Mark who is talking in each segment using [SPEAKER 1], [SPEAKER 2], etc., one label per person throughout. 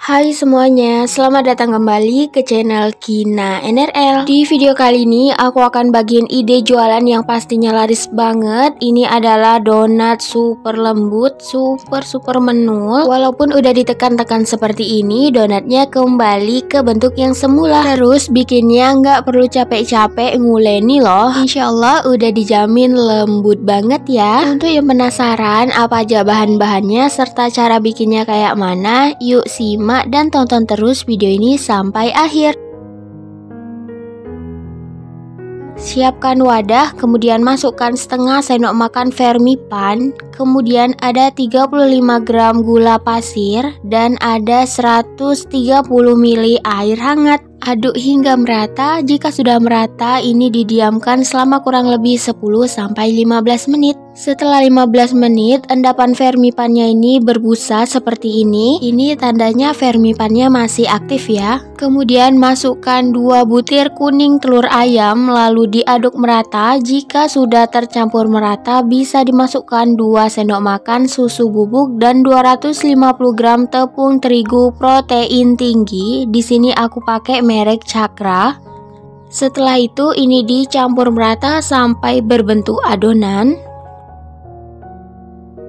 [SPEAKER 1] Hai semuanya, selamat datang kembali ke channel Kina NRL. Di video kali ini aku akan bagiin ide jualan yang pastinya laris banget. Ini adalah donat super lembut, super menul. Walaupun udah ditekan-tekan seperti ini, donatnya kembali ke bentuk yang semula. Terus bikinnya nggak perlu capek-capek nguleni loh. Insya Allah udah dijamin lembut banget ya. Untuk yang penasaran apa aja bahan-bahannya serta cara bikinnya kayak mana, yuk simak dan tonton terus video ini sampai akhir. Siapkan wadah, kemudian masukkan setengah sendok makan vermipan, kemudian ada 35 gram gula pasir dan ada 130 ml air hangat. Aduk hingga merata. Jika sudah merata, ini didiamkan selama kurang lebih 10-15 menit. Setelah 15 menit, endapan vermipannya ini berbusa seperti ini. Ini tandanya vermipannya masih aktif ya. Kemudian masukkan 2 butir kuning telur ayam, lalu diaduk merata. Jika sudah tercampur merata, bisa dimasukkan 2 sendok makan susu bubuk dan 250 gram tepung terigu protein tinggi. Di sini aku pakai merek Cakra. Setelah itu ini dicampur merata sampai berbentuk adonan.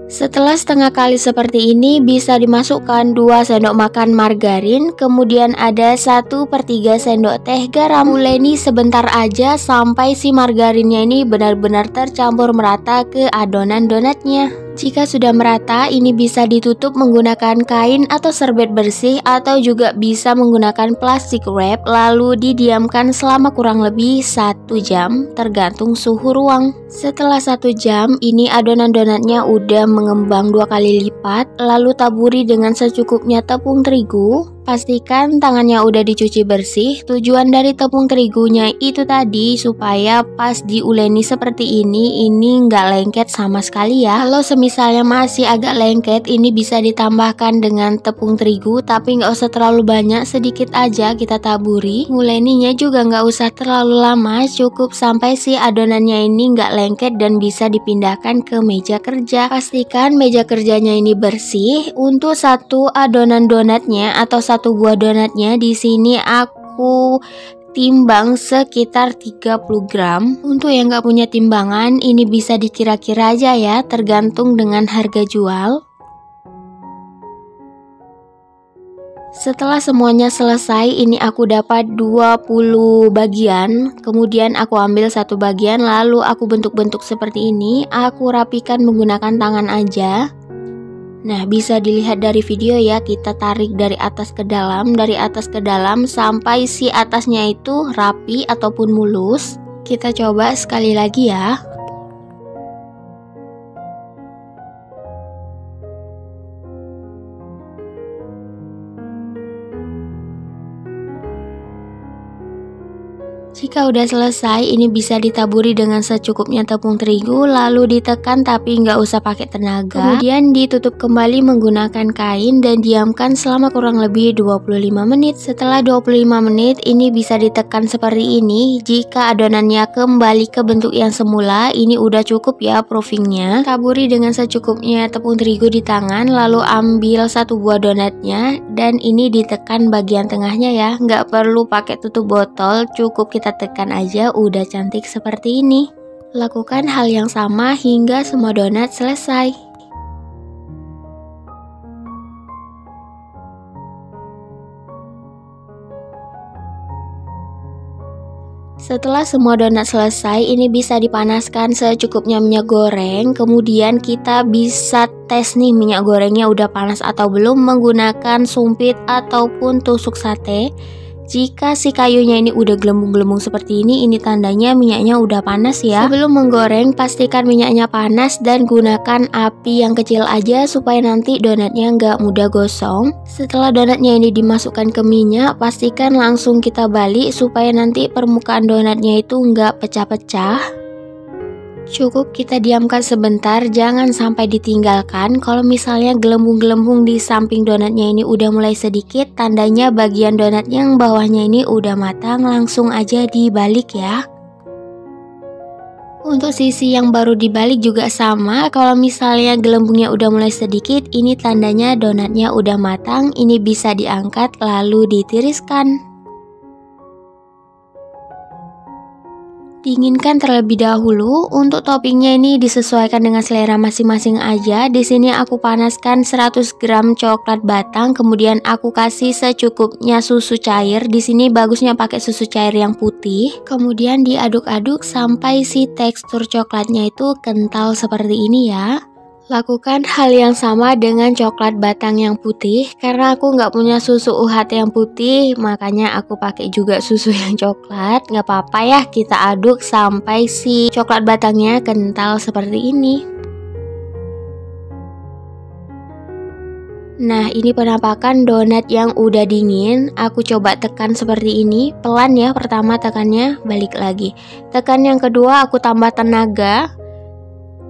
[SPEAKER 1] Setelah setengah kali seperti ini, bisa dimasukkan 2 sendok makan margarin, kemudian ada 1/3 sendok teh garam. Uleni sebentar aja sampai si margarinnya ini benar-benar tercampur merata ke adonan donatnya. Jika sudah merata, ini bisa ditutup menggunakan kain atau serbet bersih atau juga bisa menggunakan plastik wrap, lalu didiamkan selama kurang lebih 1 jam tergantung suhu ruang. Setelah 1 jam, ini adonan donatnya udah mengembang 2 kali lipat, lalu taburi dengan secukupnya tepung terigu. Pastikan tangannya udah dicuci bersih. Tujuan dari tepung terigunya itu tadi supaya pas diuleni seperti ini nggak lengket sama sekali ya. Kalau misalnya masih agak lengket, ini bisa ditambahkan dengan tepung terigu, tapi nggak usah terlalu banyak, sedikit aja kita taburi. Nguleninya juga nggak usah terlalu lama, cukup sampai si adonannya ini nggak lengket dan bisa dipindahkan ke meja kerja. Pastikan meja kerjanya ini bersih. Untuk satu adonan donatnya atau satu buah donatnya, di sini aku timbang sekitar 30 gram. Untuk yang gak punya timbangan, ini bisa dikira-kira aja ya, tergantung dengan harga jual. Setelah semuanya selesai, ini aku dapat 20 bagian. Kemudian aku ambil satu bagian, lalu aku bentuk-bentuk seperti ini. Aku rapikan menggunakan tangan aja. Nah, bisa dilihat dari video ya, kita tarik dari atas ke dalam sampai si atasnya itu rapi ataupun mulus. Kita coba sekali lagi ya. Jika udah selesai, ini bisa ditaburi dengan secukupnya tepung terigu, lalu ditekan tapi nggak usah pakai tenaga. Kemudian ditutup kembali menggunakan kain dan diamkan selama kurang lebih 25 menit. Setelah 25 menit, ini bisa ditekan seperti ini. Jika adonannya kembali ke bentuk yang semula, ini udah cukup ya proofingnya. Taburi dengan secukupnya tepung terigu di tangan, lalu ambil satu buah donatnya dan ini ditekan bagian tengahnya ya. Nggak perlu pakai tutup botol, cukup kita tekan aja udah cantik seperti ini. Lakukan hal yang sama hingga semua donat selesai. Setelah semua donat selesai, ini bisa dipanaskan secukupnya minyak goreng. Kemudian kita bisa tes nih minyak gorengnya udah panas atau belum menggunakan sumpit ataupun tusuk sate. Jika si kayunya ini udah gelembung-gelembung seperti ini tandanya minyaknya udah panas ya. Sebelum menggoreng, pastikan minyaknya panas dan gunakan api yang kecil aja supaya nanti donatnya nggak mudah gosong. Setelah donatnya ini dimasukkan ke minyak, pastikan langsung kita balik supaya nanti permukaan donatnya itu nggak pecah-pecah. Cukup kita diamkan sebentar, jangan sampai ditinggalkan. Kalau misalnya gelembung-gelembung di samping donatnya ini udah mulai sedikit, tandanya bagian donat yang bawahnya ini udah matang, langsung aja dibalik ya. Untuk sisi yang baru dibalik juga sama, kalau misalnya gelembungnya udah mulai sedikit, ini tandanya donatnya udah matang, ini bisa diangkat lalu ditiriskan. Dinginkan terlebih dahulu. Untuk toppingnya ini disesuaikan dengan selera masing-masing aja. Di sini aku panaskan 100 gram coklat batang, kemudian aku kasih secukupnya susu cair. Di sini bagusnya pakai susu cair yang putih. Kemudian diaduk-aduk sampai si tekstur coklatnya itu kental seperti ini ya. Lakukan hal yang sama dengan coklat batang yang putih. Karena aku nggak punya susu UHT yang putih, makanya aku pakai juga susu yang coklat. Nggak apa-apa ya, kita aduk sampai si coklat batangnya kental seperti ini. Nah, ini penampakan donat yang udah dingin. Aku coba tekan seperti ini, pelan ya, pertama tekannya, balik lagi. Tekan yang kedua, aku tambah tenaga,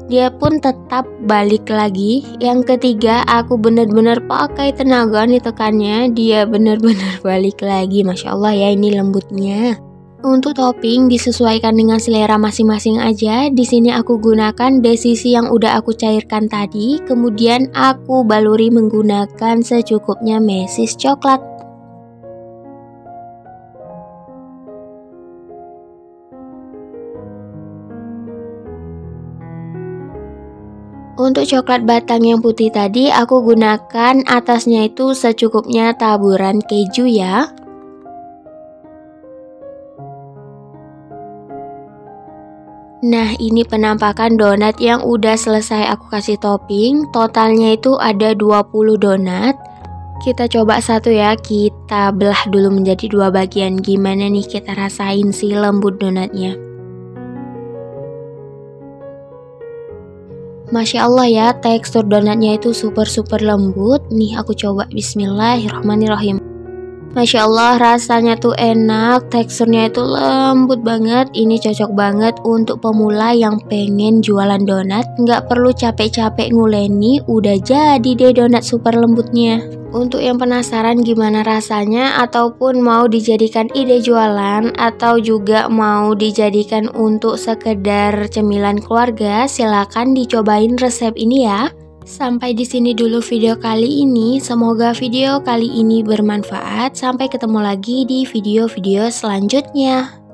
[SPEAKER 1] dia pun tetap balik lagi. Yang ketiga, aku bener-bener pakai tenaga nih tekannya, dia bener-bener balik lagi. Masya Allah ya, ini lembutnya. Untuk topping disesuaikan dengan selera masing-masing aja. Di sini aku gunakan desisi yang udah aku cairkan tadi, kemudian aku baluri menggunakan secukupnya mesis coklat. Untuk coklat batang yang putih tadi, aku gunakan atasnya itu secukupnya taburan keju ya. Nah, ini penampakan donat yang udah selesai aku kasih topping. Totalnya itu ada 20 donat. Kita coba satu ya, kita belah dulu menjadi dua bagian. Gimana nih kita rasain si lembut donatnya. Masya Allah ya, tekstur donatnya itu super lembut. Nih aku coba, bismillahirrahmanirrahim. Masya Allah, rasanya tuh enak, teksturnya itu lembut banget. Ini cocok banget untuk pemula yang pengen jualan donat. Nggak perlu capek-capek nguleni, udah jadi deh donat super lembutnya. Untuk yang penasaran gimana rasanya, ataupun mau dijadikan ide jualan, atau juga mau dijadikan untuk sekedar cemilan keluarga, silakan dicobain resep ini ya. Sampai di sini dulu video kali ini. Semoga video kali ini bermanfaat. Sampai ketemu lagi di video-video selanjutnya.